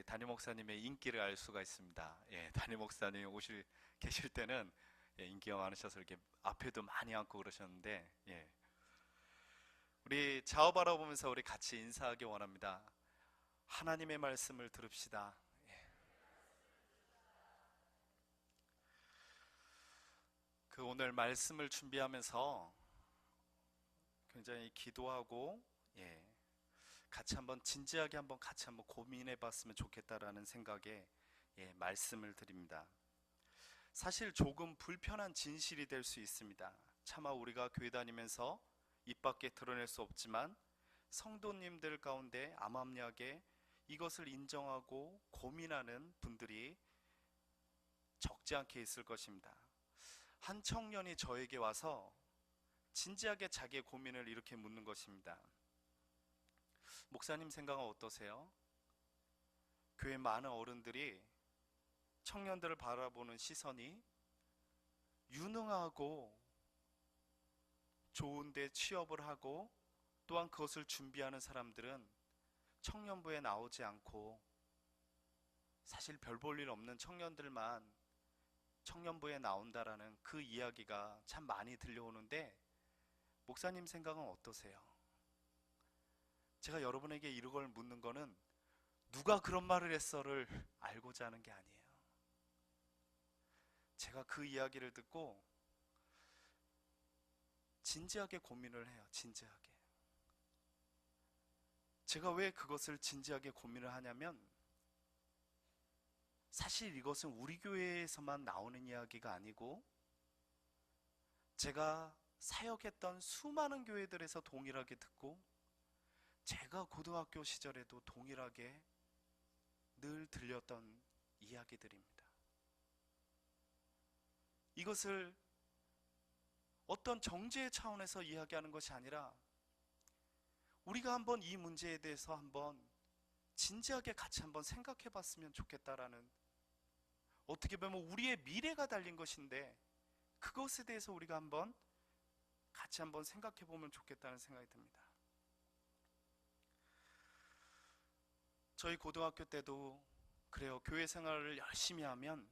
담임 목사님의 인기를 알 수가 있습니다. 담임 목사님 계실 때는 인기가 많으셔서 이렇게 앞에도 많이 앉고 그러셨는데, 우리 좌우 바라보면서 우리 같이 인사하기 원합니다. 하나님의 말씀을 들읍시다. 오늘 말씀을 준비하면서 굉장히 기도하고, 같이 한번 진지하게 같이 한번 고민해 봤으면 좋겠다라는 생각에 말씀을 드립니다. 사실 조금 불편한 진실이 될 수 있습니다. 차마 우리가 교회 다니면서 입 밖에 드러낼 수 없지만 성도님들 가운데 암암리하게 이것을 인정하고 고민하는 분들이 적지 않게 있을 것입니다. 한 청년이 저에게 와서 진지하게 자기의 고민을 이렇게 묻는 것입니다. 목사님 생각은 어떠세요? 교회 많은 어른들이 청년들을 바라보는 시선이 유능하고 좋은데 취업을 하고 또한 그것을 준비하는 사람들은 청년부에 나오지 않고 사실 별 볼 일 없는 청년들만 청년부에 나온다라는 그 이야기가 참 많이 들려오는데 목사님 생각은 어떠세요? 제가 여러분에게 이걸 묻는 거는 누가 그런 말을 했어를 알고자 하는 게 아니에요. 제가 그 이야기를 듣고 진지하게 고민을 해요. 진지하게. 제가 왜 그것을 진지하게 고민을 하냐면 사실 이것은 우리 교회에서만 나오는 이야기가 아니고 제가 사역했던 수많은 교회들에서 동일하게 듣고 제가 고등학교 시절에도 동일하게 늘 들렸던 이야기들입니다. 이것을 어떤 정죄의 차원에서 이야기하는 것이 아니라 우리가 한번 이 문제에 대해서 한번 진지하게 같이 한번 생각해 봤으면 좋겠다라는, 어떻게 보면 우리의 미래가 달린 것인데 그것에 대해서 우리가 한번 같이 한번 생각해 보면 좋겠다는 생각이 듭니다. 저희 고등학교 때도 그래요. 교회 생활을 열심히 하면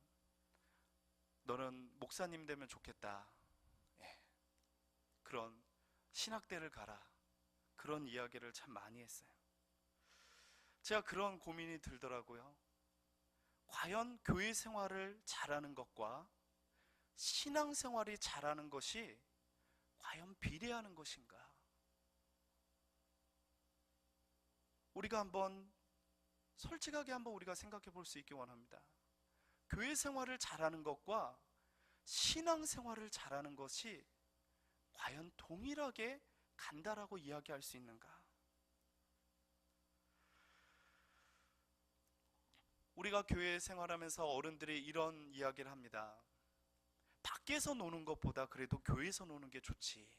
너는 목사님 되면 좋겠다. 그런 신학대를 가라. 그런 이야기를 참 많이 했어요. 제가 그런 고민이 들더라고요. 과연 교회 생활을 잘하는 것과 신앙생활이 잘하는 것이 과연 비례하는 것인가? 우리가 한번 솔직하게 한번 우리가 생각해 볼 수 있기 원합니다. 교회 생활을 잘하는 것과 신앙생활을 잘하는 것이 과연 동일하게 간다라고 이야기할 수 있는가? 우리가 교회 생활하면서 어른들이 이런 이야기를 합니다. 밖에서 노는 것보다 그래도 교회에서 노는 게 좋지.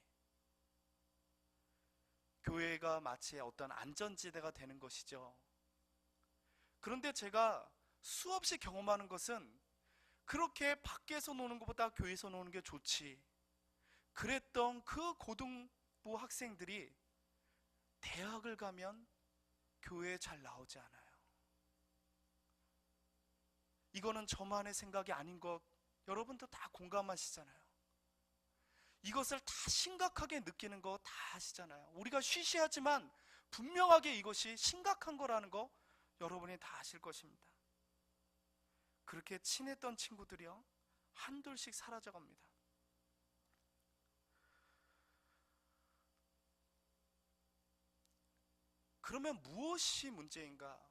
교회가 마치 어떤 안전지대가 되는 것이죠. 그런데 제가 수없이 경험하는 것은 그렇게 밖에서 노는 것보다 교회에서 노는 게 좋지. 그랬던 그 고등부 학생들이 대학을 가면 교회에 잘 나오지 않아요. 이거는 저만의 생각이 아닌 것 여러분도 다 공감하시잖아요. 이것을 다 심각하게 느끼는 거 다 아시잖아요. 우리가 쉬쉬하지만 분명하게 이것이 심각한 거라는 거 여러분이 다 아실 것입니다. 그렇게 친했던 친구들이요 한둘씩 사라져갑니다. 그러면 무엇이 문제인가?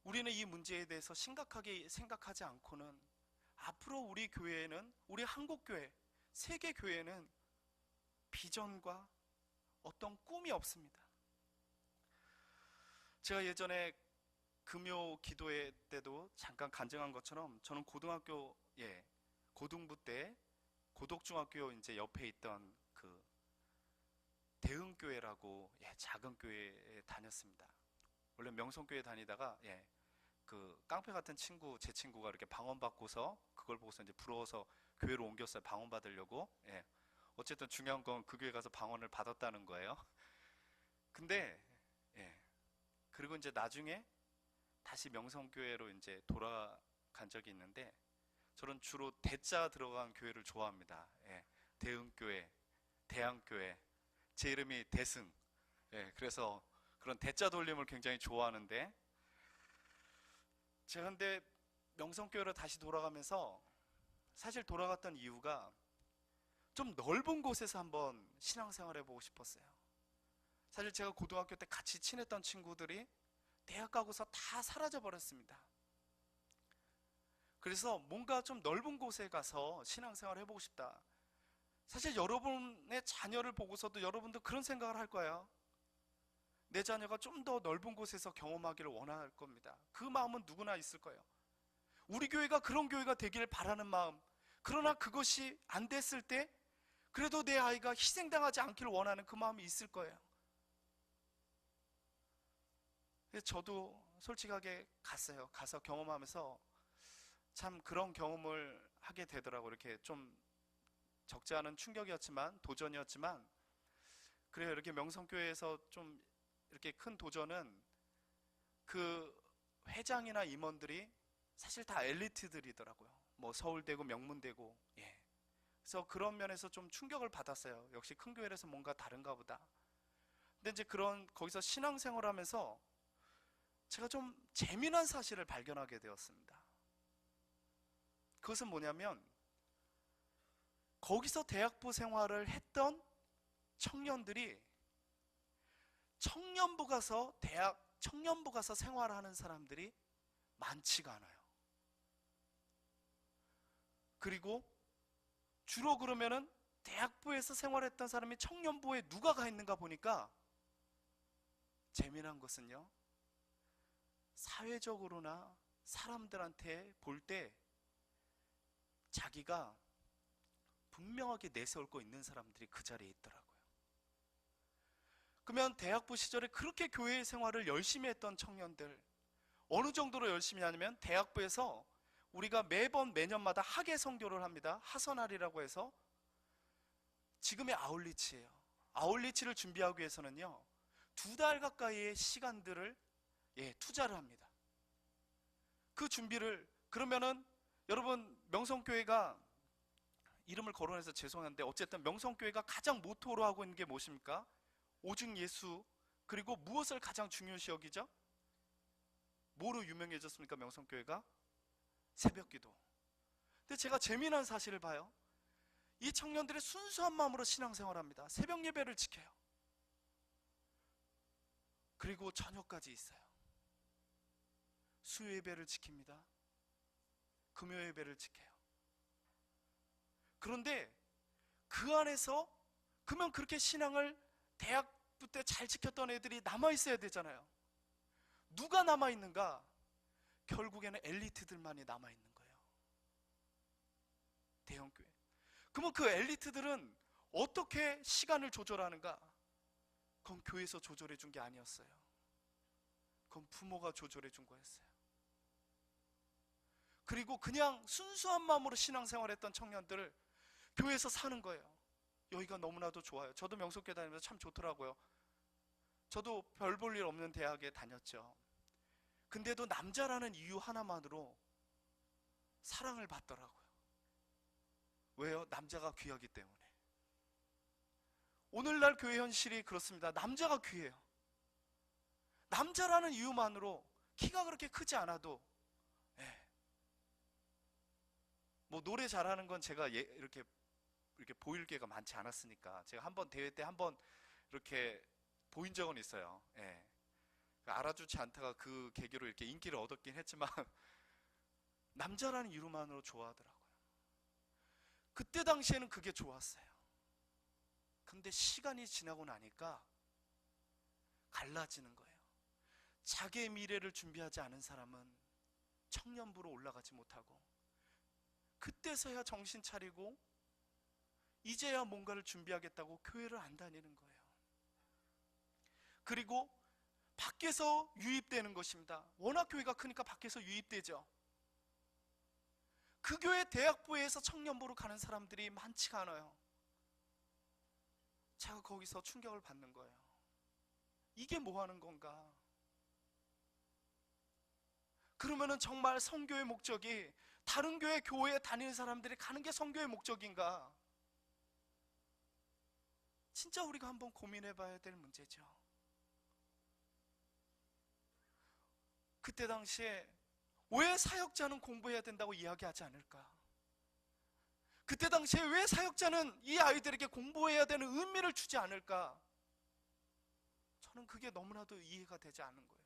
우리는 이 문제에 대해서 심각하게 생각하지 않고는 앞으로 우리 교회에는, 우리 한국교회, 세계교회는 비전과 어떤 꿈이 없습니다. 제가 예전에 금요 기도회 때도 잠깐 간증한 것처럼 저는 고등학교 고등부 때 고덕중학교 이제 옆에 있던 그 대흥교회라고 작은 교회에 다녔습니다. 원래 명성교회 다니다가 그 깡패 같은 제 친구가 이렇게 방언받고서 그걸 보고서 이제 부러워서 교회로 옮겼어요. 방언 받으려고. 어쨌든 중요한 건 그 교회 가서 방언을 받았다는 거예요. 근데 그리고 이제 나중에 다시 명성교회로 이제 돌아간 적이 있는데, 저는 주로 대자 들어간 교회를 좋아합니다. 예, 대흥교회, 대항교회, 제 이름이 대승. 예, 그래서 그런 대자 돌림을 굉장히 좋아하는데, 제가 근데 명성교회로 다시 돌아가면서 사실 돌아갔던 이유가 좀 넓은 곳에서 한번 신앙생활 해보고 싶었어요. 사실 제가 고등학교 때 같이 친했던 친구들이 대학 가고서 다 사라져 버렸습니다. 그래서 뭔가 좀 넓은 곳에 가서 신앙생활 해보고 싶다. 사실 여러분의 자녀를 보고서도 여러분도 그런 생각을 할 거예요. 내 자녀가 좀 더 넓은 곳에서 경험하기를 원할 겁니다. 그 마음은 누구나 있을 거예요. 우리 교회가 그런 교회가 되기를 바라는 마음, 그러나 그것이 안 됐을 때 그래도 내 아이가 희생당하지 않기를 원하는 그 마음이 있을 거예요. 저도 솔직하게 갔어요. 가서 경험하면서 참 그런 경험을 하게 되더라고요. 이렇게 좀 적지 않은 충격이었지만, 도전이었지만, 그래요. 이렇게 명성교회에서 좀 이렇게 큰 도전은 그 회장이나 임원들이 사실 다 엘리트들이더라고요. 뭐 서울대고 명문대고. 예. 그래서 그런 면에서 좀 충격을 받았어요. 역시 큰 교회라서 뭔가 다른가 보다. 근데 이제 그런 거기서 신앙생활 하면서 제가 좀 재미난 사실을 발견하게 되었습니다. 그것은 뭐냐면, 거기서 대학부 생활을 했던 청년들이 청년부 가서 생활하는 사람들이 많지가 않아요. 그리고 주로 그러면은 대학부에서 생활했던 사람이 청년부에 누가 가 있는가 보니까, 재미난 것은요, 사회적으로나 사람들한테 볼 때 자기가 분명하게 내세울 거 있는 사람들이 그 자리에 있더라고요. 그러면 대학부 시절에 그렇게 교회 생활을 열심히 했던 청년들, 어느 정도로 열심히 하냐면, 대학부에서 우리가 매년마다 학예 선교를 합니다. 하선할이라고 해서, 지금의 아울리치예요. 아울리치를 준비하기 위해서는요, 2달 가까이의 시간들을 투자를 합니다. 그 준비를, 그러면은 여러분, 명성교회가 이름을 거론해서 죄송한데, 어쨌든 명성교회가 가장 모토로 하고 있는 게 무엇입니까? 오직 예수. 그리고 무엇을 가장 중요시 여기죠? 뭐로 유명해졌습니까? 명성교회가 새벽기도. 근데 제가 재미난 사실을 봐요. 이 청년들이 순수한 마음으로 신앙생활합니다. 새벽 예배를 지켜요. 그리고 저녁까지 있어요. 수요 예배를 지킵니다. 금요 예배를 지켜요. 그런데 그 안에서, 그러면 그렇게 신앙을 대학부 때 잘 지켰던 애들이 남아있어야 되잖아요. 누가 남아있는가? 결국에는 엘리트들만이 남아있는 거예요. 대형교회. 그러면 그 엘리트들은 어떻게 시간을 조절하는가? 그건 교회에서 조절해 준 게 아니었어요. 그건 부모가 조절해 준 거였어요. 그리고 그냥 순수한 마음으로 신앙생활했던 청년들을 교회에서 사는 거예요. 여기가 너무나도 좋아요. 저도 명석교회 다니면서 참 좋더라고요. 저도 별 볼 일 없는 대학에 다녔죠. 근데도 남자라는 이유 하나만으로 사랑을 받더라고요. 왜요? 남자가 귀하기 때문에. 오늘날 교회 현실이 그렇습니다. 남자가 귀해요. 남자라는 이유만으로 키가 그렇게 크지 않아도, 뭐 노래 잘하는 건 제가 이렇게 보일 기회가 많지 않았으니까, 제가 한번 대회 때 한번 이렇게 보인 적은 있어요. 알아주지 않다가 그 계기로 이렇게 인기를 얻었긴 했지만 남자라는 이유만으로 좋아하더라고요. 그때 당시에는 그게 좋았어요. 근데 시간이 지나고 나니까 갈라지는 거예요. 자기의 미래를 준비하지 않은 사람은 청년부로 올라가지 못하고, 그때서야 정신 차리고 이제야 뭔가를 준비하겠다고 교회를 안 다니는 거예요. 그리고 밖에서 유입되는 것입니다. 워낙 교회가 크니까 밖에서 유입되죠. 그 교회 대학부에서 청년부로 가는 사람들이 많지가 않아요. 제가 거기서 충격을 받는 거예요. 이게 뭐 하는 건가? 그러면은 정말 선교의 목적이 다른 교회에 다니는 사람들이 가는 게 선교의 목적인가? 진짜 우리가 한번 고민해 봐야 될 문제죠. 그때 당시에 왜 사역자는 공부해야 된다고 이야기하지 않을까? 그때 당시에 왜 사역자는 이 아이들에게 공부해야 되는 의미를 주지 않을까? 저는 그게 너무나도 이해가 되지 않는 거예요.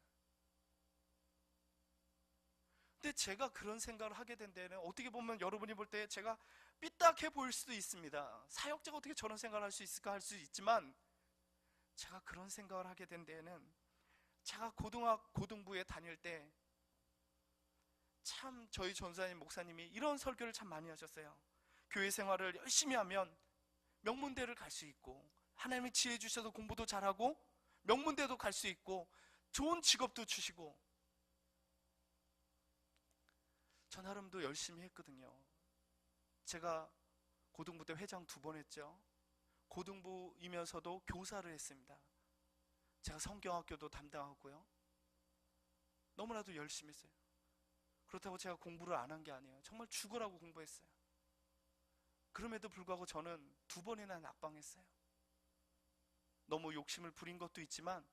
근데 제가 그런 생각을 하게 된 데는 어떻게 보면 여러분이 볼 때 제가 삐딱해 보일 수도 있습니다. 사역자가 어떻게 저런 생각을 할 수 있을까 할 수 있지만, 제가 그런 생각을 하게 된 데에는 제가 고등부에 다닐 때 참 저희 전사님 목사님이 이런 설교를 참 많이 하셨어요. 교회 생활을 열심히 하면 명문대를 갈 수 있고, 하나님이 지혜 주셔서 공부도 잘하고 명문대도 갈 수 있고 좋은 직업도 주시고. 저 나름도 열심히 했거든요. 제가 고등부 때 회장 2번 했죠. 고등부이면서도 교사를 했습니다. 제가 성경학교도 담당하고요. 너무나도 열심히 했어요. 그렇다고 제가 공부를 안 한 게 아니에요. 정말 죽으라고 공부했어요. 그럼에도 불구하고 저는 2번이나 낙방했어요. 너무 욕심을 부린 것도 있지만,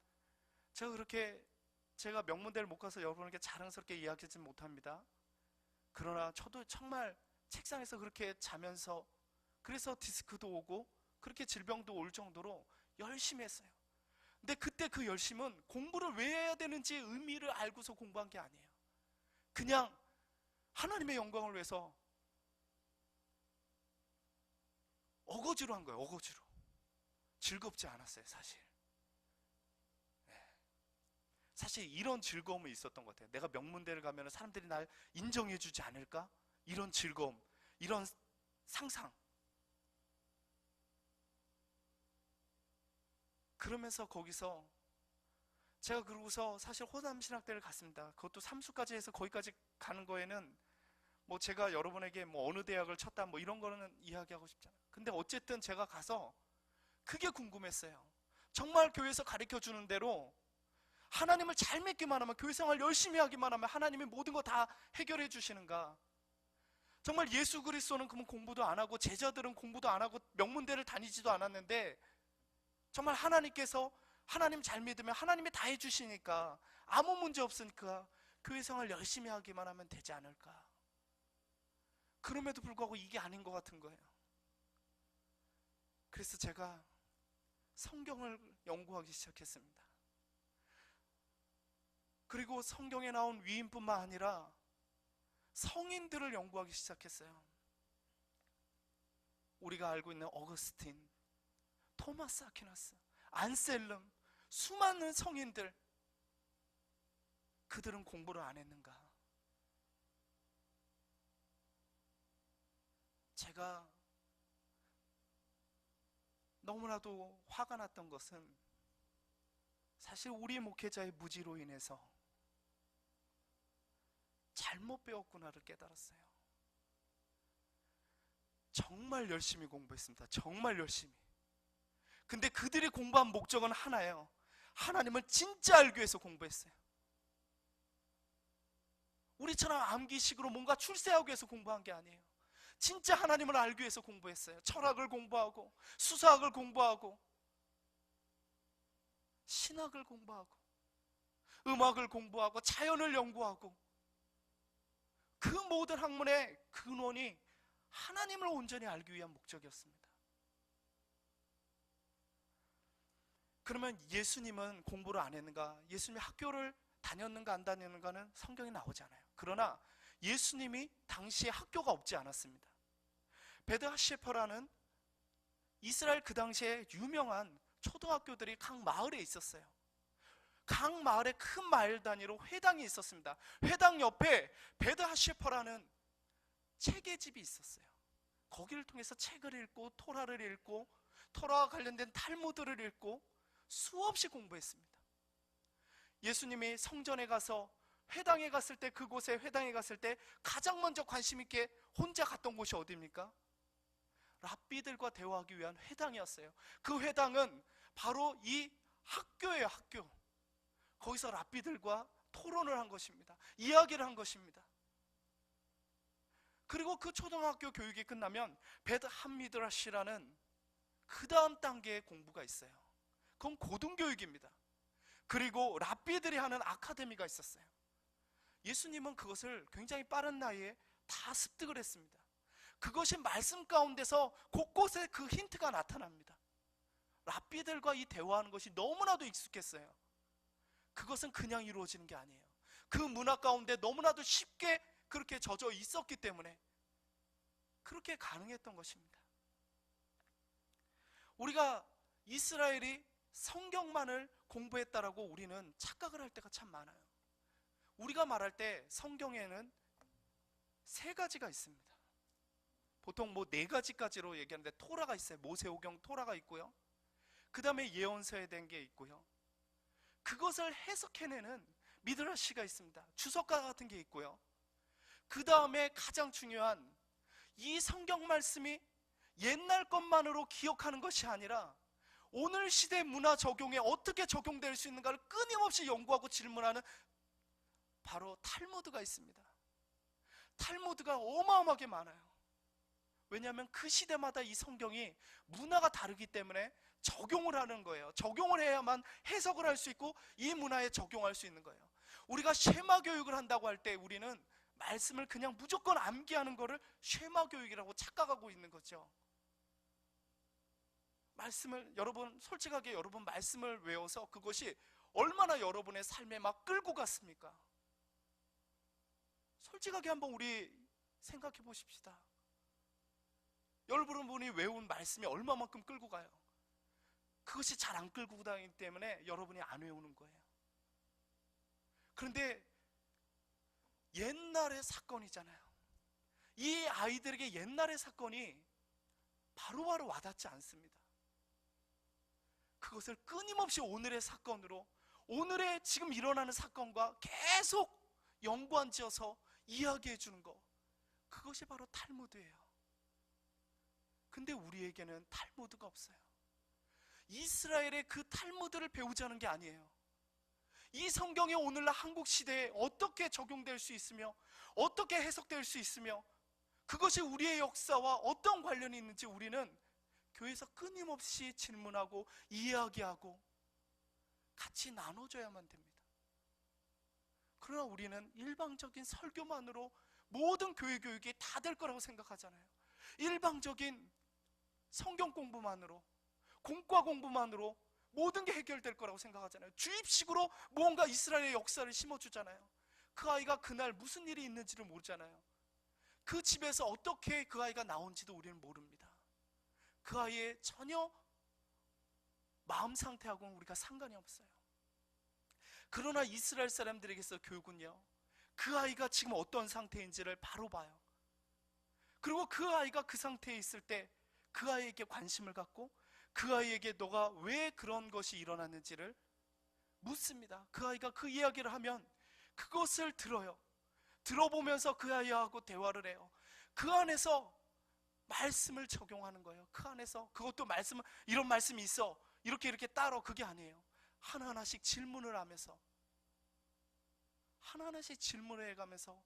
제가 명문대를 못 가서 여러분에게 자랑스럽게 이야기하지는 못합니다. 그러나 저도 정말 책상에서 그렇게 자면서, 그래서 디스크도 오고 그렇게 질병도 올 정도로 열심히 했어요. 근데 그때 그 열심은 공부를 왜 해야 되는지 의미를 알고서 공부한 게 아니에요. 그냥 하나님의 영광을 위해서 어거지로 한 거예요. 어거지로. 즐겁지 않았어요, 사실. 사실 이런 즐거움이 있었던 것 같아요. 내가 명문대를 가면 사람들이 날 인정해 주지 않을까? 이런 즐거움, 이런 상상. 그러면서 거기서 제가 그러고서 사실 호남신학대를 갔습니다. 그것도 삼수까지 해서 거기까지 가는 거에는 뭐 제가 여러분에게 뭐 어느 대학을 쳤다 뭐 이런 거는 이야기하고 싶잖아요. 근데 어쨌든 제가 가서 그게 궁금했어요. 정말 교회에서 가르쳐 주는 대로 하나님을 잘 믿기만 하면, 교회 생활 열심히 하기만 하면 하나님이 모든 거 다 해결해 주시는가? 정말 예수 그리스도는 그러면 공부도 안 하고 제자들은 공부도 안 하고 명문대를 다니지도 않았는데, 정말 하나님께서 하나님 잘 믿으면 하나님이 다 해주시니까 아무 문제 없으니까 교회 생활 열심히 하기만 하면 되지 않을까? 그럼에도 불구하고 이게 아닌 것 같은 거예요. 그래서 제가 성경을 연구하기 시작했습니다. 그리고 성경에 나온 위인뿐만 아니라 성인들을 연구하기 시작했어요. 우리가 알고 있는 어거스틴, 토마스 아퀴나스, 안셀름, 수많은 성인들, 그들은 공부를 안 했는가? 제가 너무나도 화가 났던 것은 사실 우리 목회자의 무지로 인해서 잘못 배웠구나를 깨달았어요. 정말 열심히 공부했습니다. 정말 열심히. 근데 그들이 공부한 목적은 하나예요. 하나님을 진짜 알기 위해서 공부했어요. 우리처럼 암기식으로 뭔가 출세하기 위해서 공부한 게 아니에요. 진짜 하나님을 알기 위해서 공부했어요. 철학을 공부하고 수사학을 공부하고 신학을 공부하고 음악을 공부하고 자연을 연구하고, 그 모든 학문의 근원이 하나님을 온전히 알기 위한 목적이었습니다. 그러면 예수님은 공부를 안 했는가? 예수님이 학교를 다녔는가 안 다녔는가는 성경에 나오지 않아요. 그러나 예수님이 당시에 학교가 없지 않았습니다. 베드하시퍼라는 이스라엘 그 당시에 유명한 초등학교들이 각 마을에 있었어요. 각 마을에 큰 마을 단위로 회당이 있었습니다. 회당 옆에 베드하시퍼라는 책의집이 있었어요. 거기를 통해서 책을 읽고 토라를 읽고 토라와 관련된 탈무드를 읽고 수없이 공부했습니다. 예수님이 성전에 가서 회당에 갔을 때, 그곳에 회당에 갔을 때 가장 먼저 관심 있게 혼자 갔던 곳이 어디입니까? 랍비들과 대화하기 위한 회당이었어요. 그 회당은 바로 이 학교예요. 학교. 거기서 랍비들과 토론을 한 것입니다. 이야기를 한 것입니다. 그리고 그 초등학교 교육이 끝나면 베드 함미드라시라는 그 다음 단계의 공부가 있어요. 그건 고등교육입니다. 그리고 랍비들이 하는 아카데미가 있었어요. 예수님은 그것을 굉장히 빠른 나이에 다 습득을 했습니다. 그것이 말씀 가운데서 곳곳에 그 힌트가 나타납니다. 랍비들과 이 대화하는 것이 너무나도 익숙했어요. 그것은 그냥 이루어지는 게 아니에요. 그 문화 가운데 너무나도 쉽게 그렇게 젖어 있었기 때문에 그렇게 가능했던 것입니다. 우리가 이스라엘이 성경만을 공부했다라고 우리는 착각을 할 때가 참 많아요. 우리가 말할 때 성경에는 3가지가 있습니다. 보통 뭐 4가지까지로 얘기하는데 토라가 있어요. 모세오경 토라가 있고요. 그 다음에 예언서에 대한 게 있고요. 그것을 해석해내는 미드라시가 있습니다. 주석가 같은 게 있고요. 그 다음에 가장 중요한 이 성경 말씀이 옛날 것만으로 기억하는 것이 아니라 오늘 시대 문화 적용에 어떻게 적용될 수 있는가를 끊임없이 연구하고 질문하는 바로 탈무드가 있습니다. 탈무드가 어마어마하게 많아요. 왜냐하면 그 시대마다 이 성경이 문화가 다르기 때문에 적용을 하는 거예요. 적용을 해야만 해석을 할 수 있고 이 문화에 적용할 수 있는 거예요. 우리가 쉐마 교육을 한다고 할 때 우리는 말씀을 그냥 무조건 암기하는 거를 쉐마 교육이라고 착각하고 있는 거죠. 말씀을 여러분 솔직하게 여러분 말씀을 외워서 그것이 얼마나 여러분의 삶에 막 끌고 갔습니까? 솔직하게 한번 우리 생각해 보십시다. 여러분이 외운 말씀이 얼마만큼 끌고 가요? 그것이 잘 안 끌고 다니기 때문에 여러분이 안 외우는 거예요. 그런데 옛날의 사건이잖아요. 이 아이들에게 옛날의 사건이 바로바로 와닿지 않습니다. 그것을 끊임없이 오늘의 사건으로 오늘의 지금 일어나는 사건과 계속 연관지어서 이야기해 주는 것, 그것이 바로 탈무드예요. 근데 우리에게는 탈무드가 없어요. 이스라엘의 그 탈무드를 배우자는 게 아니에요. 이 성경이 오늘날 한국 시대에 어떻게 적용될 수 있으며 어떻게 해석될 수 있으며 그것이 우리의 역사와 어떤 관련이 있는지 우리는 교회에서 끊임없이 질문하고 이야기하고 같이 나눠줘야만 됩니다. 그러나 우리는 일방적인 설교만으로 모든 교회 교육이 다 될 거라고 생각하잖아요. 일방적인 성경 공부만으로, 공과 공부만으로 모든 게 해결될 거라고 생각하잖아요. 주입식으로 뭔가 이스라엘의 역사를 심어주잖아요. 그 아이가 그날 무슨 일이 있는지를 모르잖아요. 그 집에서 어떻게 그 아이가 나온지도 우리는 모릅니다. 그 아이의 전혀 마음 상태하고는 우리가 상관이 없어요. 그러나 이스라엘 사람들에게서 교육은요, 그 아이가 지금 어떤 상태인지를 바로 봐요. 그리고 그 아이가 그 상태에 있을 때 그 아이에게 관심을 갖고 그 아이에게 너가 왜 그런 것이 일어났는지를 묻습니다. 그 아이가 그 이야기를 하면 그것을 들어요. 들어보면서 그 아이하고 대화를 해요. 그 안에서 말씀을 적용하는 거예요. 그 안에서 그것도 말씀, 이런 말씀이 있어 이렇게 따라, 그게 아니에요. 하나하나씩 질문을 하면서 하나하나씩 질문을 해가면서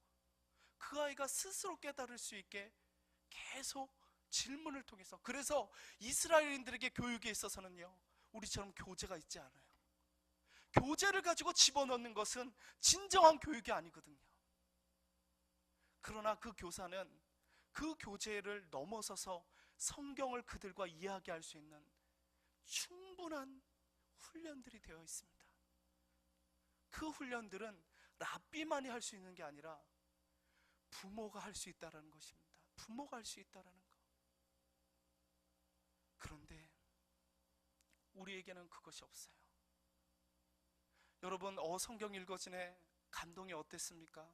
그 아이가 스스로 깨달을 수 있게 계속 질문을 통해서. 그래서 이스라엘인들에게 교육에 있어서는요, 우리처럼 교재가 있지 않아요. 교재를 가지고 집어넣는 것은 진정한 교육이 아니거든요. 그러나 그 교사는 그 교재를 넘어서서 성경을 그들과 이야기할 수 있는 충분한 훈련들이 되어 있습니다. 그 훈련들은 랍비만이 할 수 있는 게 아니라 부모가 할 수 있다는 것입니다. 부모가 할 수 있다는 것. 그런데 우리에게는 그것이 없어요. 여러분, 성경 읽어지네 감동이 어땠습니까?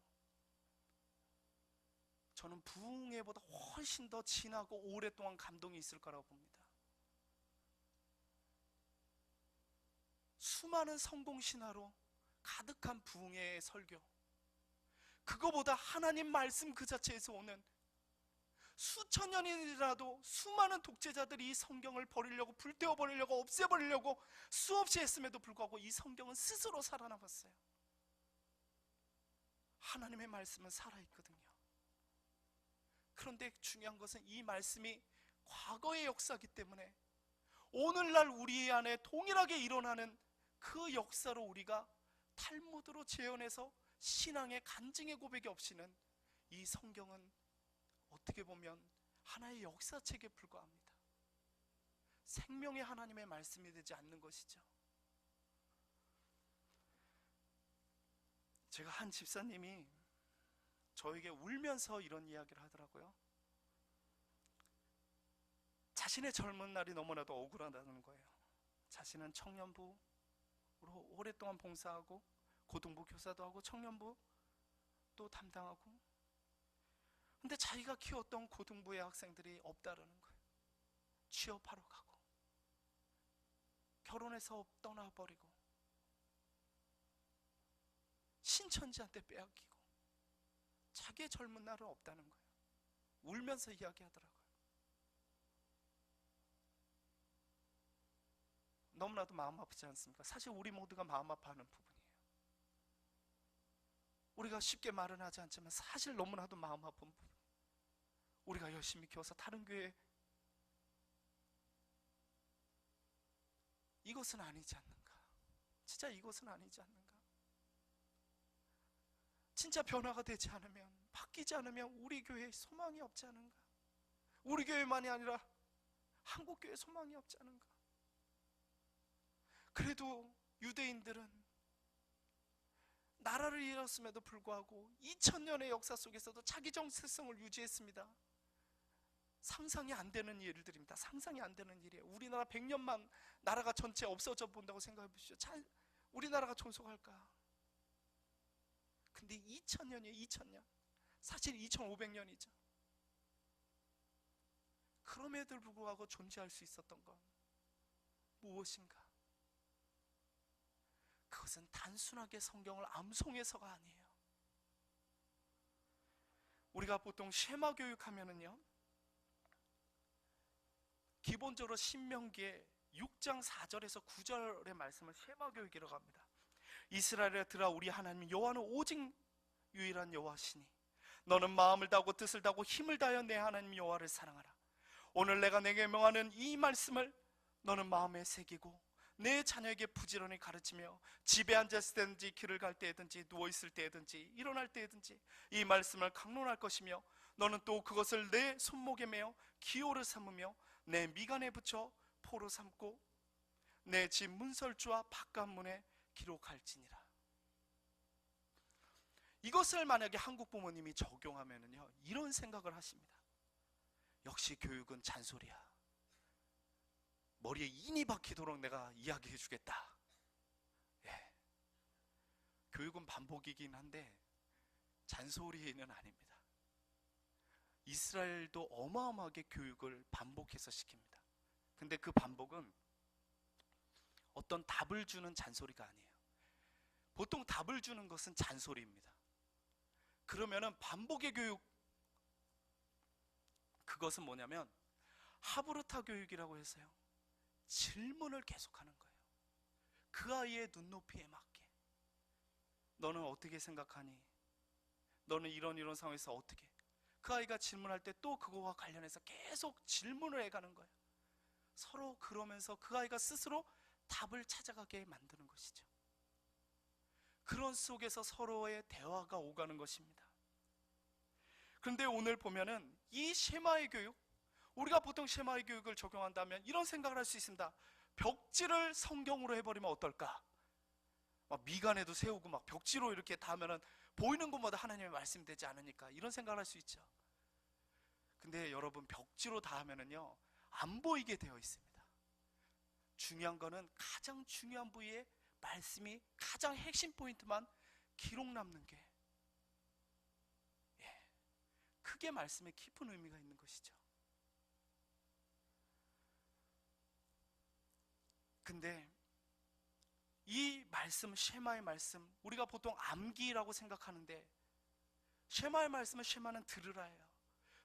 저는 부흥회보다 훨씬 더 진하고 오랫동안 감동이 있을 거라고 봅니다. 수많은 성공신화로 가득한 부흥회의 설교, 그거보다 하나님 말씀 그 자체에서 오는 수천 년이라도 수많은 독재자들이 이 성경을 버리려고, 불태워버리려고, 없애버리려고 수없이 했음에도 불구하고 이 성경은 스스로 살아남았어요. 하나님의 말씀은 살아있거든요. 그런데 중요한 것은 이 말씀이 과거의 역사이기 때문에 오늘날 우리 안에 동일하게 일어나는 그 역사로 우리가 탈무드로 재현해서 신앙의 간증의 고백이 없이는 이 성경은 어떻게 보면 하나의 역사책에 불과합니다. 생명의 하나님의 말씀이 되지 않는 것이죠. 제가 한 집사님이 저에게 울면서 이런 이야기를 하더라고요. 자신의 젊은 날이 너무나도 억울하다는 거예요. 자신은 청년부로 오랫동안 봉사하고 고등부 교사도 하고 청년부 또 담당하고, 근데 자기가 키웠던 고등부의 학생들이 없다라는 거예요. 취업하러 가고 결혼해서 떠나버리고 신천지한테 빼앗기고 자기의 젊은 날은 없다는 거예요. 울면서 이야기하더라고요. 너무나도 마음 아프지 않습니까? 사실 우리 모두가 마음 아파하는 부분이에요. 우리가 쉽게 말은 하지 않지만 사실 너무나도 마음 아픈 부분. 우리가 열심히 키워서 다른 교회, 이것은 아니지 않는가? 진짜 이것은 아니지 않는가? 진짜 변화가 되지 않으면, 바뀌지 않으면 우리 교회에 소망이 없지 않은가? 우리 교회만이 아니라 한국교회에 소망이 없지 않은가? 그래도 유대인들은 나라를 잃었음에도 불구하고 2000년의 역사 속에서도 자기 정체성을 유지했습니다. 상상이 안 되는 일들입니다. 상상이 안 되는 일이에요. 우리나라 100년만 나라가 전체 없어져 본다고 생각해 보시죠. 우리나라가 존속할까? 근데 2000년이에요. 2000년. 사실 2500년이죠. 그럼에도 불구하고 존재할 수 있었던 건 무엇인가? 그것은 단순하게 성경을 암송해서가 아니에요. 우리가 보통 쉐마 교육하면은요, 기본적으로 신명기의 6장 4절에서 9절의 말씀을 쉐마 교육이라고 합니다. 이스라엘에 들아 우리 하나님 여호와는 오직 유일한 여호와시니 너는 마음을 다하고 뜻을 다하고 힘을 다하여 내 하나님 여호와를 사랑하라. 오늘 내가 내게 명하는 이 말씀을 너는 마음에 새기고 내 자녀에게 부지런히 가르치며 집에 앉았을 때든지 길을 갈 때든지 누워있을 때든지 일어날 때든지 이 말씀을 강론할 것이며 너는 또 그것을 내 손목에 매어 기호를 삼으며 내 미간에 붙여 포로 삼고 내 집 문설주와 바깥문에 기록할지니라. 이것을 만약에 한국 부모님이 적용하면은요, 이런 생각을 하십니다. 역시 교육은 잔소리야. 머리에 인이 박히도록 내가 이야기해 주겠다. 예. 교육은 반복이긴 한데 잔소리는 아닙니다. 이스라엘도 어마어마하게 교육을 반복해서 시킵니다. 근데 그 반복은 어떤 답을 주는 잔소리가 아니에요. 보통 답을 주는 것은 잔소리입니다. 그러면은 반복의 교육, 그것은 뭐냐면 하브르타 교육이라고 해서요, 질문을 계속하는 거예요. 그 아이의 눈높이에 맞게. 너는 어떻게 생각하니? 너는 이런 상황에서 어떻게? 그 아이가 질문할 때 또 그거와 관련해서 계속 질문을 해가는 거예요. 서로 그러면서 그 아이가 스스로 답을 찾아가게 만드는 것이죠. 그런 속에서 서로의 대화가 오가는 것입니다. 그런데 오늘 보면은 이 쉐마의 교육, 우리가 보통 쉐마의 교육을 적용한다면 이런 생각을 할 수 있습니다. 벽지를 성경으로 해버리면 어떨까? 막 미간에도 세우고 막 벽지로 이렇게 다면은 보이는 곳마다 하나님의 말씀이 되지 않으니까, 이런 생각을 할 수 있죠. 근데 여러분, 벽지로 다 하면은요, 안 보이게 되어 있습니다. 중요한 거는 가장 중요한 부위에 말씀이 가장 핵심 포인트만 기록 남는 게, 크게 말씀에 깊은 의미가 있는 것이죠. 근데 이 말씀, 쉐마의 말씀, 우리가 보통 암기라고 생각하는데 쉐마의 말씀은 쉐마는 들으라예요.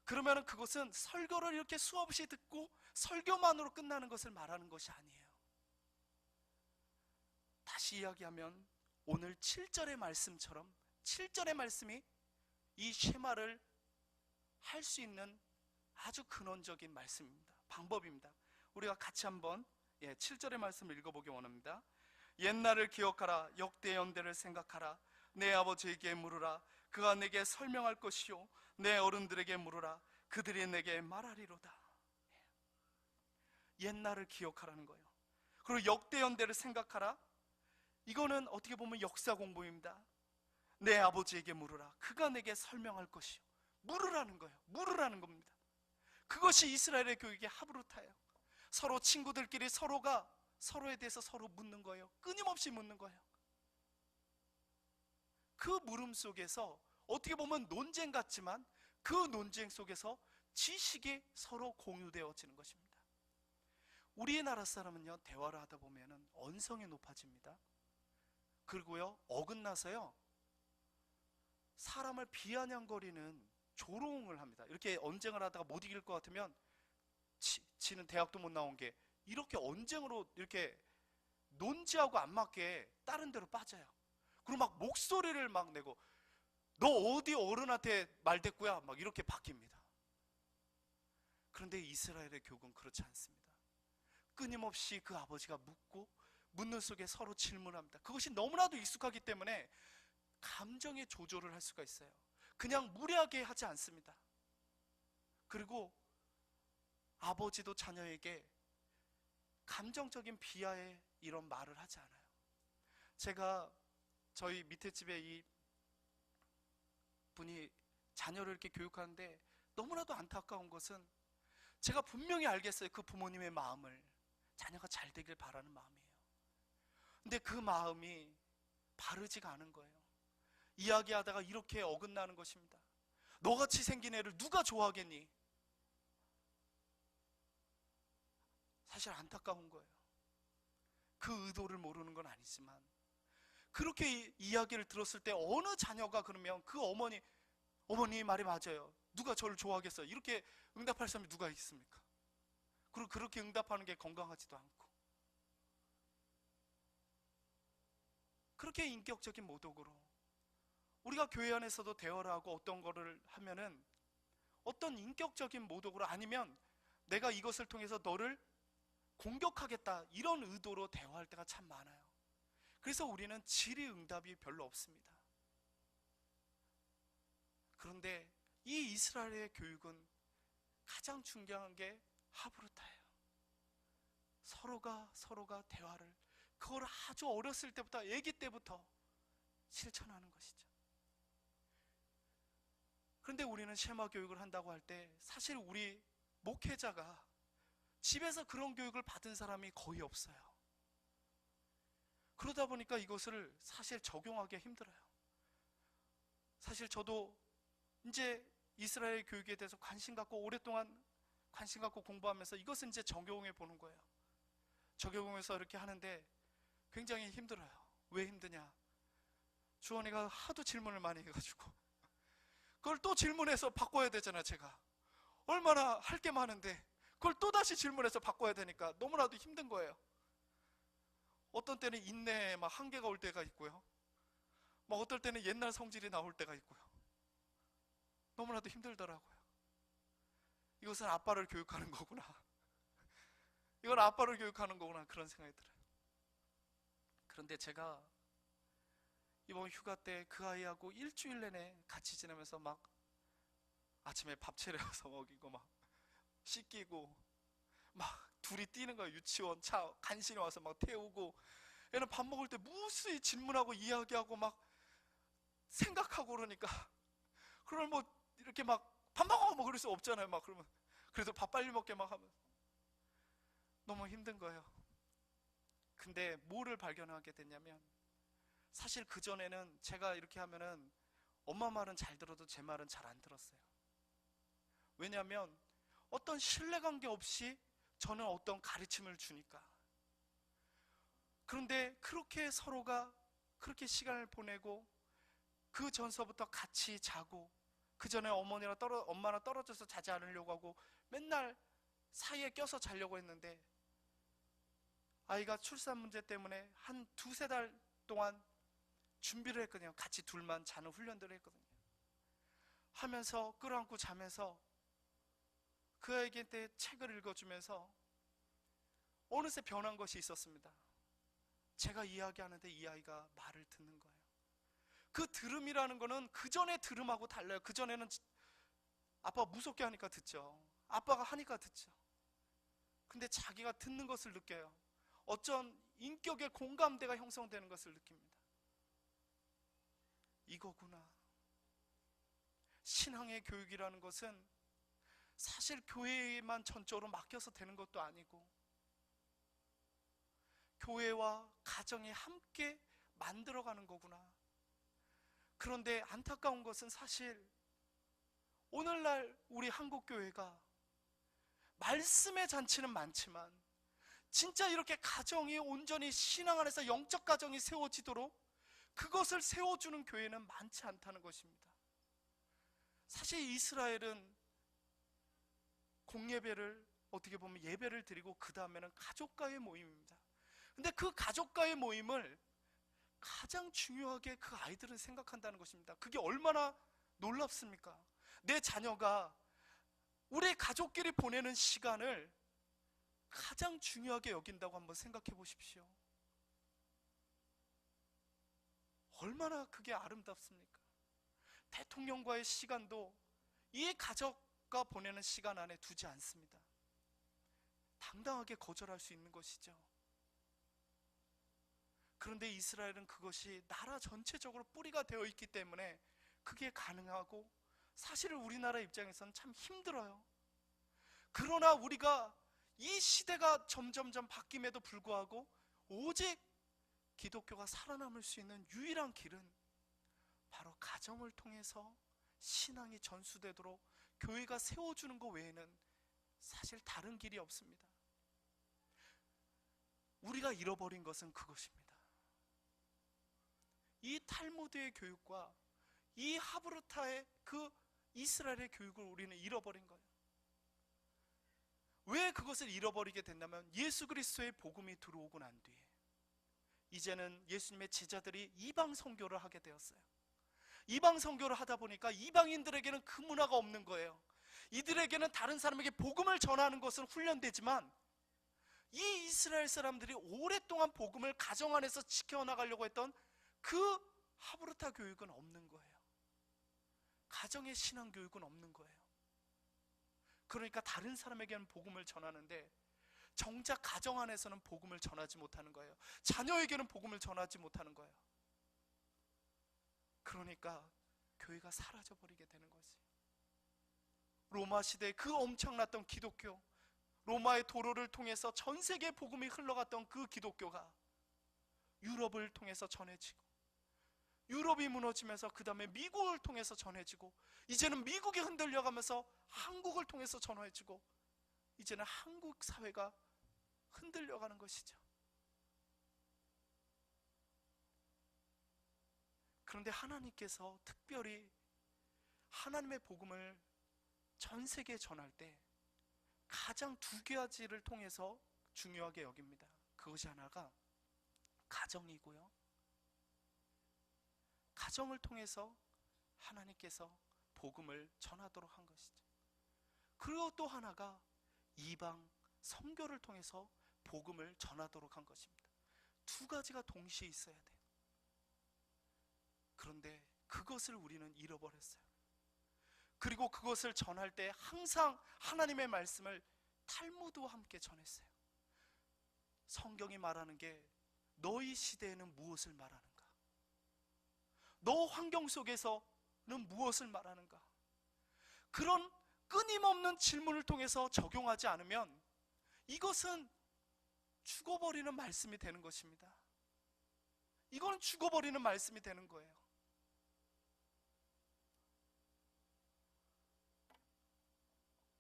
그러면 그것은 설교를 이렇게 수없이 듣고 설교만으로 끝나는 것을 말하는 것이 아니에요. 다시 이야기하면 오늘 7절의 말씀처럼 7절의 말씀이 이 쉐마를 할 수 있는 아주 근원적인 말씀입니다. 방법입니다. 우리가 같이 한번 7절의 말씀을 읽어보기 원합니다. 옛날을 기억하라. 역대 연대를 생각하라. 내 아버지에게 물으라. 그가 내게 설명할 것이요 내 어른들에게 물으라. 그들이 내게 말하리로다. 옛날을 기억하라는 거예요. 그리고 역대 연대를 생각하라. 이거는 어떻게 보면 역사 공부입니다. 내 아버지에게 물으라. 그가 내게 설명할 것이요. 물으라는 거예요. 물으라는 겁니다. 그것이 이스라엘의 교육의 하브루타예요. 서로 친구들끼리 서로가 서로에 대해서 서로 묻는 거예요. 끊임없이 묻는 거예요. 그 물음 속에서 어떻게 보면 논쟁 같지만 그 논쟁 속에서 지식이 서로 공유되어지는 것입니다. 우리나라 사람은요, 대화를 하다 보면 언성이 높아집니다. 그리고요, 어긋나서요, 사람을 비아냥거리는 조롱을 합니다. 이렇게 언쟁을 하다가 못 이길 것 같으면 지는 대학도 못 나온 게 이렇게 언쟁으로 이렇게 논지하고 안 맞게 다른 데로 빠져요. 그리고 막 목소리를 막 내고 너 어디 어른한테 말대꾸야? 막 이렇게 바뀝니다. 그런데 이스라엘의 교육은 그렇지 않습니다. 끊임없이 그 아버지가 묻고 묻는 속에 서로 질문합니다. 그것이 너무나도 익숙하기 때문에 감정의 조절을 할 수가 있어요. 그냥 무례하게 하지 않습니다. 그리고 아버지도 자녀에게 감정적인 비하의 이런 말을 하지 않아요. 제가 저희 밑에 집에 이 분이 자녀를 이렇게 교육하는데 너무나도 안타까운 것은 제가 분명히 알겠어요. 그 부모님의 마음을. 자녀가 잘 되길 바라는 마음이에요. 근데 그 마음이 바르지가 않은 거예요. 이야기하다가 이렇게 어긋나는 것입니다. 너같이 생긴 애를 누가 좋아하겠니? 사실 안타까운 거예요. 그 의도를 모르는 건 아니지만 그렇게 이야기를 들었을 때 어느 자녀가 그러면 그 어머니 말이 맞아요. 누가 저를 좋아하겠어요? 이렇게 응답할 사람이 누가 있습니까? 그리고 그렇게 응답하는 게 건강하지도 않고 그렇게 인격적인 모독으로 우리가 교회 안에서도 대화를 하고 어떤 거를 하면은 어떤 인격적인 모독으로 아니면 내가 이것을 통해서 너를 공격하겠다 이런 의도로 대화할 때가 참 많아요. 그래서 우리는 질의응답이 별로 없습니다. 그런데 이 이스라엘의 교육은 가장 중요한 게 하브루타예요. 서로가 대화를 그걸 아주 어렸을 때부터 아기 때부터 실천하는 것이죠. 그런데 우리는 쉐마 교육을 한다고 할 때 사실 우리 목회자가 집에서 그런 교육을 받은 사람이 거의 없어요. 그러다 보니까 이것을 사실 적용하기가 힘들어요. 사실 저도 이제 이스라엘 교육에 대해서 관심 갖고 오랫동안 관심 갖고 공부하면서 이것은 이제 적용해 보는 거예요. 적용해서 이렇게 하는데 굉장히 힘들어요. 왜 힘드냐? 주원이가 하도 질문을 많이 해가지고 그걸 또 질문해서 바꿔야 되잖아요. 제가 얼마나 할 게 많은데 그걸 또다시 질문해서 바꿔야 되니까 너무나도 힘든 거예요. 어떤 때는 인내에 막 한계가 올 때가 있고요, 막 어떨 때는 옛날 성질이 나올 때가 있고요. 너무나도 힘들더라고요. 이것은 아빠를 교육하는 거구나. 이건 아빠를 교육하는 거구나 그런 생각이 들어요. 그런데 제가 이번 휴가 때 그 아이하고 일주일 내내 같이 지내면서 막 아침에 밥 차려서 먹이고 막 씻기고 막 둘이 뛰는 거예요. 유치원 차 간신히 와서 막 태우고 얘는 밥 먹을 때 무수히 질문하고 이야기하고 막 생각하고 그러니까 그걸 뭐 이렇게 막 밥 먹어 뭐 그럴 수 없잖아요. 막 그러면 그래도 밥 빨리 먹게 막 하면 너무 힘든 거예요. 근데 뭐를 발견하게 됐냐면 사실 그전에는 제가 이렇게 하면은 엄마 말은 잘 들어도 제 말은 잘 안 들었어요. 왜냐하면 어떤 신뢰관계 없이 저는 어떤 가르침을 주니까. 그런데 그렇게 서로가 그렇게 시간을 보내고 그 전서부터 같이 자고 그 전에 엄마랑 떨어져서 자지 않으려고 하고 맨날 사이에 껴서 자려고 했는데 아이가 출산 문제 때문에 한 두세 달 동안 준비를 했거든요. 같이 둘만 자는 훈련들을 했거든요. 하면서 끌어안고 자면서 그 아이한테 책을 읽어주면서 어느새 변한 것이 있었습니다. 제가 이야기하는데 이 아이가 말을 듣는 거예요. 그 들음이라는 거는 그 전에 들음하고 달라요. 그 전에는 아빠가 무섭게 하니까 듣죠. 아빠가 하니까 듣죠. 근데 자기가 듣는 것을 느껴요. 어쩐 인격의 공감대가 형성되는 것을 느낍니다. 이거구나. 신앙의 교육이라는 것은 사실 교회에만 전적으로 맡겨서 되는 것도 아니고 교회와 가정이 함께 만들어가는 거구나. 그런데 안타까운 것은 사실 오늘날 우리 한국교회가 말씀의 잔치는 많지만 진짜 이렇게 가정이 온전히 신앙 안에서 영적 가정이 세워지도록 그것을 세워주는 교회는 많지 않다는 것입니다. 사실 이스라엘은 공예배를 어떻게 보면 예배를 드리고 그 다음에는 가족과의 모임입니다. 근데 그 가족과의 모임을 가장 중요하게 그 아이들은 생각한다는 것입니다. 그게 얼마나 놀랍습니까? 내 자녀가 우리 가족끼리 보내는 시간을 가장 중요하게 여긴다고 한번 생각해 보십시오. 얼마나 그게 아름답습니까? 대통령과의 시간도 이 가족과 보내는 시간 안에 두지 않습니다. 당당하게 거절할 수 있는 것이죠. 그런데 이스라엘은 그것이 나라 전체적으로 뿌리가 되어 있기 때문에 그게 가능하고, 사실은 우리나라 입장에서는 참 힘들어요. 그러나 우리가 이 시대가 점점점 바뀜에도 불구하고 오직 기독교가 살아남을 수 있는 유일한 길은 바로 가정을 통해서 신앙이 전수되도록 교회가 세워주는 것 외에는 사실 다른 길이 없습니다. 우리가 잃어버린 것은 그것입니다. 이 탈무드의 교육과 이 하브르타의 그 이스라엘의 교육을 우리는 잃어버린 거예요. 왜 그것을 잃어버리게 됐냐면 예수 그리스도의 복음이 들어오고 난 뒤에 이제는 예수님의 제자들이 이방 선교를 하게 되었어요. 이방 선교를 하다 보니까 이방인들에게는 그 문화가 없는 거예요. 이들에게는 다른 사람에게 복음을 전하는 것은 훈련되지만 이 이스라엘 사람들이 오랫동안 복음을 가정 안에서 지켜나가려고 했던 그 하브르타 교육은 없는 거예요. 가정의 신앙 교육은 없는 거예요. 그러니까 다른 사람에게는 복음을 전하는데 정작 가정 안에서는 복음을 전하지 못하는 거예요. 자녀에게는 복음을 전하지 못하는 거예요. 그러니까 교회가 사라져버리게 되는 거지. 로마 시대에 그 엄청났던 기독교, 로마의 도로를 통해서 전 세계에 복음이 흘러갔던 그 기독교가 유럽을 통해서 전해지고, 유럽이 무너지면서 그 다음에 미국을 통해서 전해지고, 이제는 미국이 흔들려가면서 한국을 통해서 전해지고, 이제는 한국 사회가 흔들려가는 것이죠. 그런데 하나님께서 특별히 하나님의 복음을 전 세계에 전할 때 가장 두 가지를 통해서 중요하게 여깁니다. 그것이 하나가 가정이고요, 가정을 통해서 하나님께서 복음을 전하도록 한 것이죠. 그리고 또 하나가 이방 선교를 통해서 복음을 전하도록 한 것입니다. 두 가지가 동시에 있어야 돼요. 그런데 그것을 우리는 잃어버렸어요. 그리고 그것을 전할 때 항상 하나님의 말씀을 탈무드와 함께 전했어요. 성경이 말하는 게 너희 시대에는 무엇을 말하는가? 너 환경 속에서는 무엇을 말하는가? 그런 끊임없는 질문을 통해서 적용하지 않으면 이것은 죽어버리는 말씀이 되는 것입니다. 이건 죽어버리는 말씀이 되는 거예요.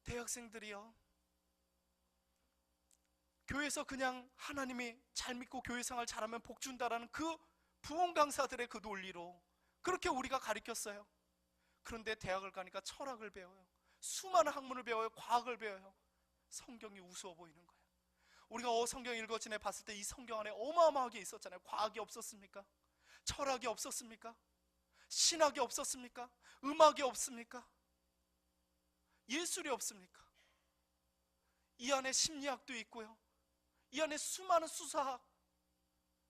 대학생들이요, 교회에서 그냥 하나님이 잘 믿고 교회 생활 잘하면 복 준다라는 그 부흥 강사들의 그 논리로 그렇게 우리가 가르쳤어요. 그런데 대학을 가니까 철학을 배워요. 수많은 학문을 배워요. 과학을 배워요. 성경이 우스워 보이는 거예요. 우리가 성경 읽어지네 봤을 때 이 성경 안에 어마어마하게 있었잖아요. 과학이 없었습니까? 철학이 없었습니까? 신학이 없었습니까? 음악이 없습니까? 예술이 없습니까? 이 안에 심리학도 있고요, 이 안에 수많은 수사학,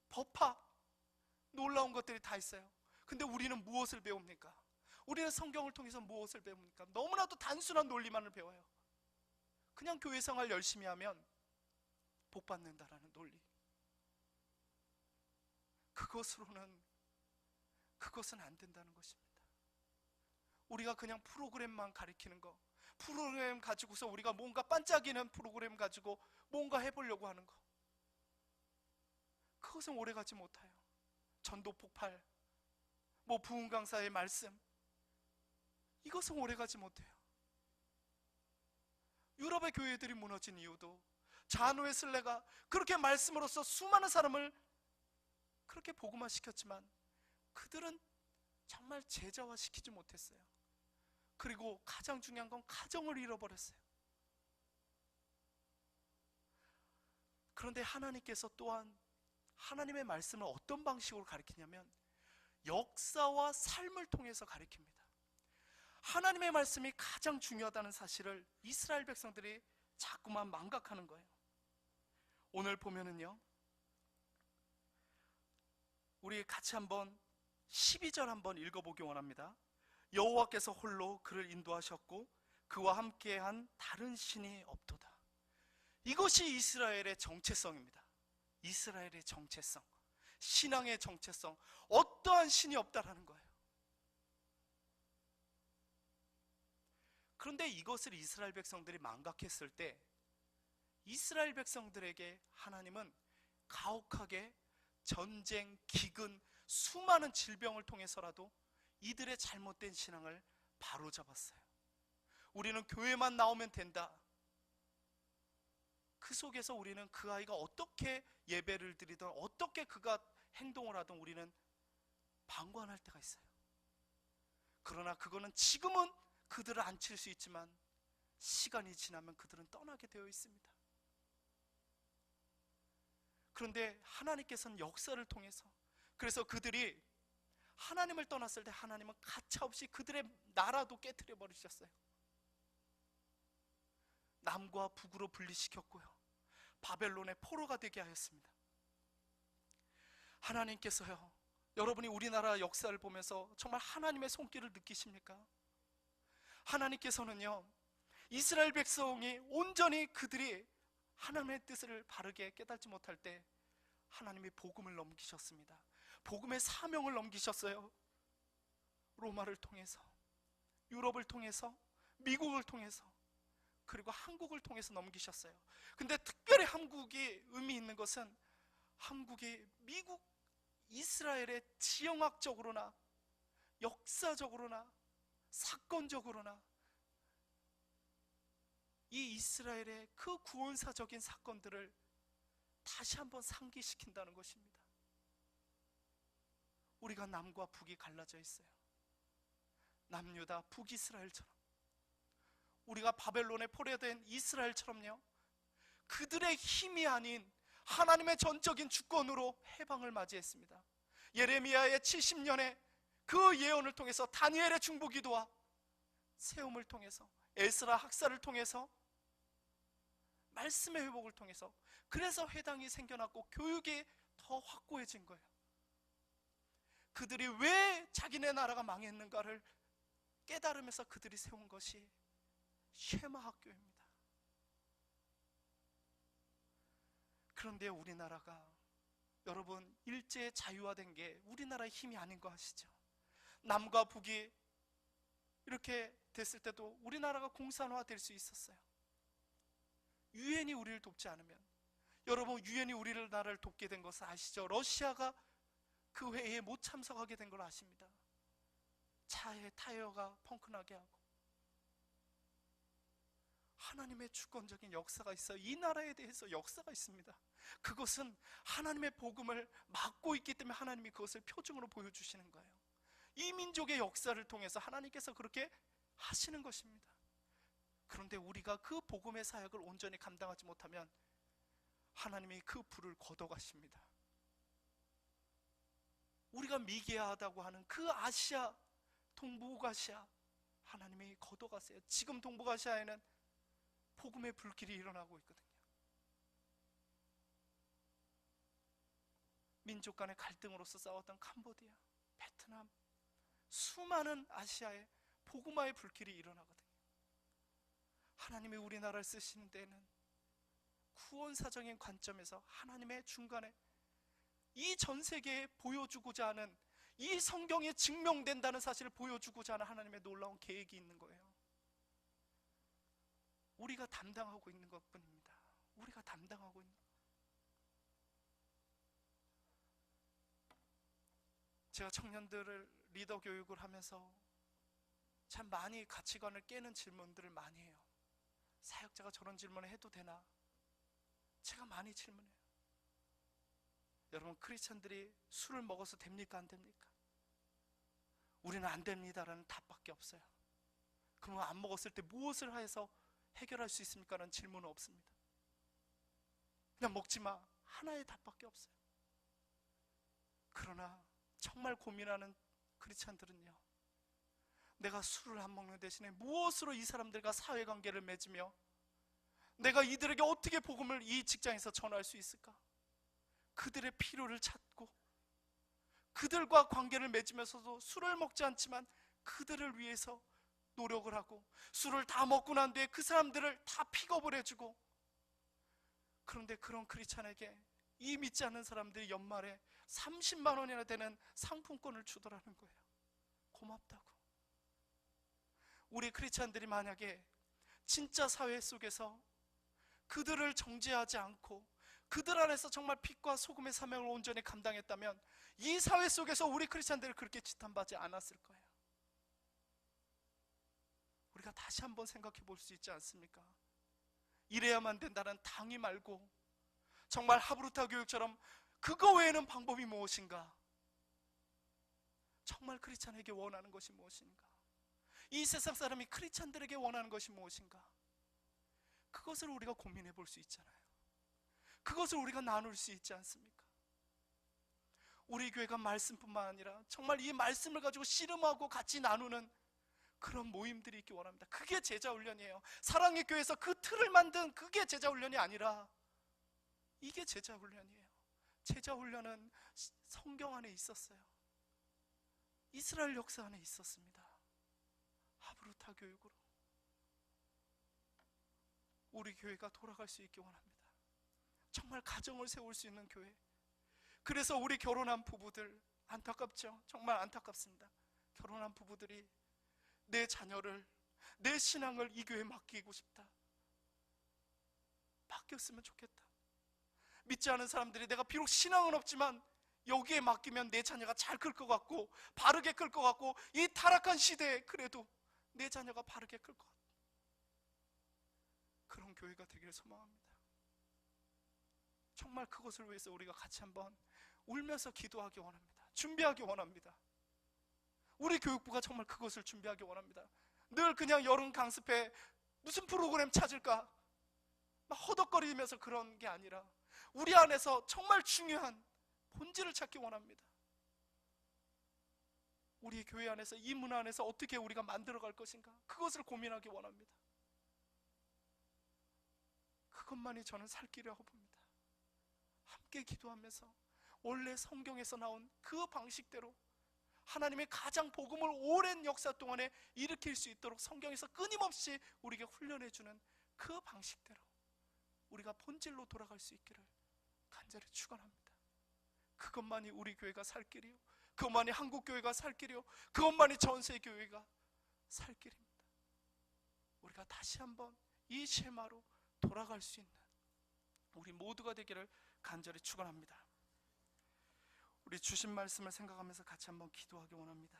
법학, 놀라운 것들이 다 있어요. 근데 우리는 무엇을 배웁니까? 우리는 성경을 통해서 무엇을 배웁니까? 너무나도 단순한 논리만을 배워요. 그냥 교회 생활 열심히 하면 복 받는다라는 논리. 그것은 안 된다는 것입니다. 우리가 그냥 프로그램만 가리키는 거, 프로그램 가지고서 우리가 뭔가 반짝이는 프로그램 가지고 뭔가 해보려고 하는 거, 그것은 오래가지 못해요. 전도 폭발, 부흥 강사의 말씀, 이것은 오래가지 못해요. 유럽의 교회들이 무너진 이유도 잔 웨슬레가 그렇게 말씀으로써 수많은 사람을 그렇게 복음화 시켰지만 그들은 정말 제자화시키지 못했어요. 그리고 가장 중요한 건 가정을 잃어버렸어요. 그런데 하나님께서 또한 하나님의 말씀을 어떤 방식으로 가르치냐면 역사와 삶을 통해서 가르칩니다. 하나님의 말씀이 가장 중요하다는 사실을 이스라엘 백성들이 자꾸만 망각하는 거예요. 오늘 보면은요, 우리 같이 한번 12절 한번 읽어보기 원합니다. 여호와께서 홀로 그를 인도하셨고 그와 함께한 다른 신이 없도다. 이것이 이스라엘의 정체성입니다. 이스라엘의 정체성, 신앙의 정체성, 어떠한 신이 없다라는 거예요. 그런데 이것을 이스라엘 백성들이 망각했을 때 이스라엘 백성들에게 하나님은 가혹하게 전쟁, 기근, 수많은 질병을 통해서라도 이들의 잘못된 신앙을 바로잡았어요. 우리는 교회만 나오면 된다. 그 속에서 우리는 그 아이가 어떻게 예배를 드리든 어떻게 그가 행동을 하든 우리는 방관할 때가 있어요. 그러나 그거는 지금은 그들을 앉힐 수 있지만 시간이 지나면 그들은 떠나게 되어 있습니다. 그런데 하나님께서는 역사를 통해서, 그래서 그들이 하나님을 떠났을 때 하나님은 가차없이 그들의 나라도 깨트려 버리셨어요. 남과 북으로 분리시켰고요, 바벨론의 포로가 되게 하였습니다. 하나님께서요, 여러분이 우리나라 역사를 보면서 정말 하나님의 손길을 느끼십니까? 하나님께서는요, 이스라엘 백성이 온전히 그들이 하나님의 뜻을 바르게 깨닫지 못할 때 하나님이 복음을 넘기셨습니다. 복음의 사명을 넘기셨어요. 로마를 통해서, 유럽을 통해서, 미국을 통해서, 그리고 한국을 통해서 넘기셨어요. 근데 특별히 한국이 의미 있는 것은 한국이 미국, 이스라엘의 지형학적으로나 역사적으로나 사건적으로나 이 이스라엘의 그 구원사적인 사건들을 다시 한번 상기시킨다는 것입니다. 우리가 남과 북이 갈라져 있어요. 남유다, 북이스라엘처럼, 우리가 바벨론에 포로된 이스라엘처럼요, 그들의 힘이 아닌 하나님의 전적인 주권으로 해방을 맞이했습니다. 예레미야의 70년의 그 예언을 통해서, 다니엘의 중보기도와 세움을 통해서, 에스라 학살을 통해서, 말씀의 회복을 통해서, 그래서 회당이 생겨났고 교육이 더 확고해진 거예요. 그들이 왜 자기네 나라가 망했는가를 깨달으면서 그들이 세운 것이 쉐마 학교입니다. 그런데 우리나라가, 여러분, 일제 자유화된 게 우리나라의 힘이 아닌 거 아시죠? 남과 북이 이렇게 됐을 때도 우리나라가 공산화 될 수 있었어요. 유엔이 우리를 돕지 않으면, 여러분, 유엔이 우리나라를 돕게 된 것을 아시죠? 러시아가 그 회의에 못 참석하게 된 걸 아십니다. 차의 타이어가 펑크나게 하고. 하나님의 주권적인 역사가 있어요. 이 나라에 대해서 역사가 있습니다. 그것은 하나님의 복음을 막고 있기 때문에 하나님이 그것을 표징으로 보여주시는 거예요. 이 민족의 역사를 통해서 하나님께서 그렇게 하시는 것입니다. 그런데 우리가 그 복음의 사역을 온전히 감당하지 못하면 하나님이 그 불을 걷어가십니다. 우리가 미개하다고 하는 그 아시아, 동북아시아 하나님이 걷어가세요. 지금 동북아시아에는 복음의 불길이 일어나고 있거든요. 민족 간의 갈등으로서 싸웠던 캄보디아, 베트남, 수많은 아시아에 복음화의 불길이 일어나거든요. 하나님이 우리나라를 쓰시는 데는 구원사적인 관점에서 하나님의 중간에 이 전 세계에 보여주고자 하는, 이 성경에 증명된다는 사실을 보여주고자 하는 하나님의 놀라운 계획이 있는 거예요. 우리가 담당하고 있는 것뿐입니다. 우리가 담당하고 있는 것. 제가 청년들을 리더 교육을 하면서 참 많이 가치관을 깨는 질문들을 많이 해요. 사역자가 저런 질문을 해도 되나? 제가 많이 질문해요. 여러분, 크리스찬들이 술을 먹어서 됩니까? 안 됩니까? 우리는 안 됩니다라는 답밖에 없어요. 그러면 안 먹었을 때 무엇을 해서 해결할 수 있습니까? 라는 질문은 없습니다. 그냥 먹지 마, 하나의 답밖에 없어요. 그러나 정말 고민하는 크리스찬들은요, 내가 술을 안 먹는 대신에 무엇으로 이 사람들과 사회관계를 맺으며 내가 이들에게 어떻게 복음을 이 직장에서 전할 수 있을까? 그들의 필요를 찾고 그들과 관계를 맺으면서도 술을 먹지 않지만 그들을 위해서 노력을 하고, 술을 다 먹고 난 뒤에 그 사람들을 다 픽업을 해주고, 그런데 그런 크리스찬에게 이 믿지 않는 사람들이 연말에 30만 원이나 되는 상품권을 주더라는 거예요. 고맙다고. 우리 크리스찬들이 만약에 진짜 사회 속에서 그들을 정죄하지 않고 그들 안에서 정말 빛과 소금의 사명을 온전히 감당했다면 이 사회 속에서 우리 크리스찬들을 그렇게 지탄받지 않았을 거예요. 우리가 다시 한번 생각해 볼 수 있지 않습니까? 이래야만 된다는 당위 말고 정말 하브루타 교육처럼 그거 외에는 방법이 무엇인가? 정말 크리스찬에게 원하는 것이 무엇인가? 이 세상 사람이 크리스찬들에게 원하는 것이 무엇인가? 그것을 우리가 고민해 볼 수 있잖아요. 그것을 우리가 나눌 수 있지 않습니까? 우리 교회가 말씀뿐만 아니라 정말 이 말씀을 가지고 씨름하고 같이 나누는 그런 모임들이 있기 원합니다. 그게 제자훈련이에요. 사랑의 교회에서 그 틀을 만든 그게 제자훈련이 아니라 이게 제자훈련이에요. 제자훈련은 성경 안에 있었어요. 이스라엘 역사 안에 있었습니다. 하브루타 교육으로 우리 교회가 돌아갈 수 있기 원합니다. 정말 가정을 세울 수 있는 교회. 그래서 우리 결혼한 부부들, 안타깝죠? 정말 안타깝습니다. 결혼한 부부들이 내 자녀를, 내 신앙을 이 교회에 맡기고 싶다, 맡겼으면 좋겠다. 믿지 않은 사람들이 내가 비록 신앙은 없지만 여기에 맡기면 내 자녀가 잘 클 것 같고 바르게 클 것 같고 이 타락한 시대에 그래도 내 자녀가 바르게 클 것 같고, 그런 교회가 되기를 소망합니다. 정말 그것을 위해서 우리가 같이 한번 울면서 기도하기 원합니다. 준비하기 원합니다. 우리 교육부가 정말 그것을 준비하기 원합니다. 늘 그냥 여름 강습회 무슨 프로그램 찾을까 막 허덕거리면서 그런 게 아니라 우리 안에서 정말 중요한 본질을 찾기 원합니다. 우리 교회 안에서, 이 문화 안에서 어떻게 우리가 만들어갈 것인가, 그것을 고민하기 원합니다. 그것만이 저는 살 길이라고 봅니다. 함께 기도하면서 원래 성경에서 나온 그 방식대로 하나님의 가장 복음을 오랜 역사 동안에 일으킬 수 있도록 성경에서 끊임없이 우리에게 훈련해주는 그 방식대로 우리가 본질로 돌아갈 수 있기를 간절히 축원합니다. 그것만이 우리 교회가 살 길이요, 그것만이 한국교회가 살 길이요, 그것만이 전세교회가 살 길입니다. 우리가 다시 한번 이 쉐마로 돌아갈 수 있는 우리 모두가 되기를 간절히 축원합니다. 우리 주신 말씀을 생각하면서 같이 한번 기도하기 원합니다.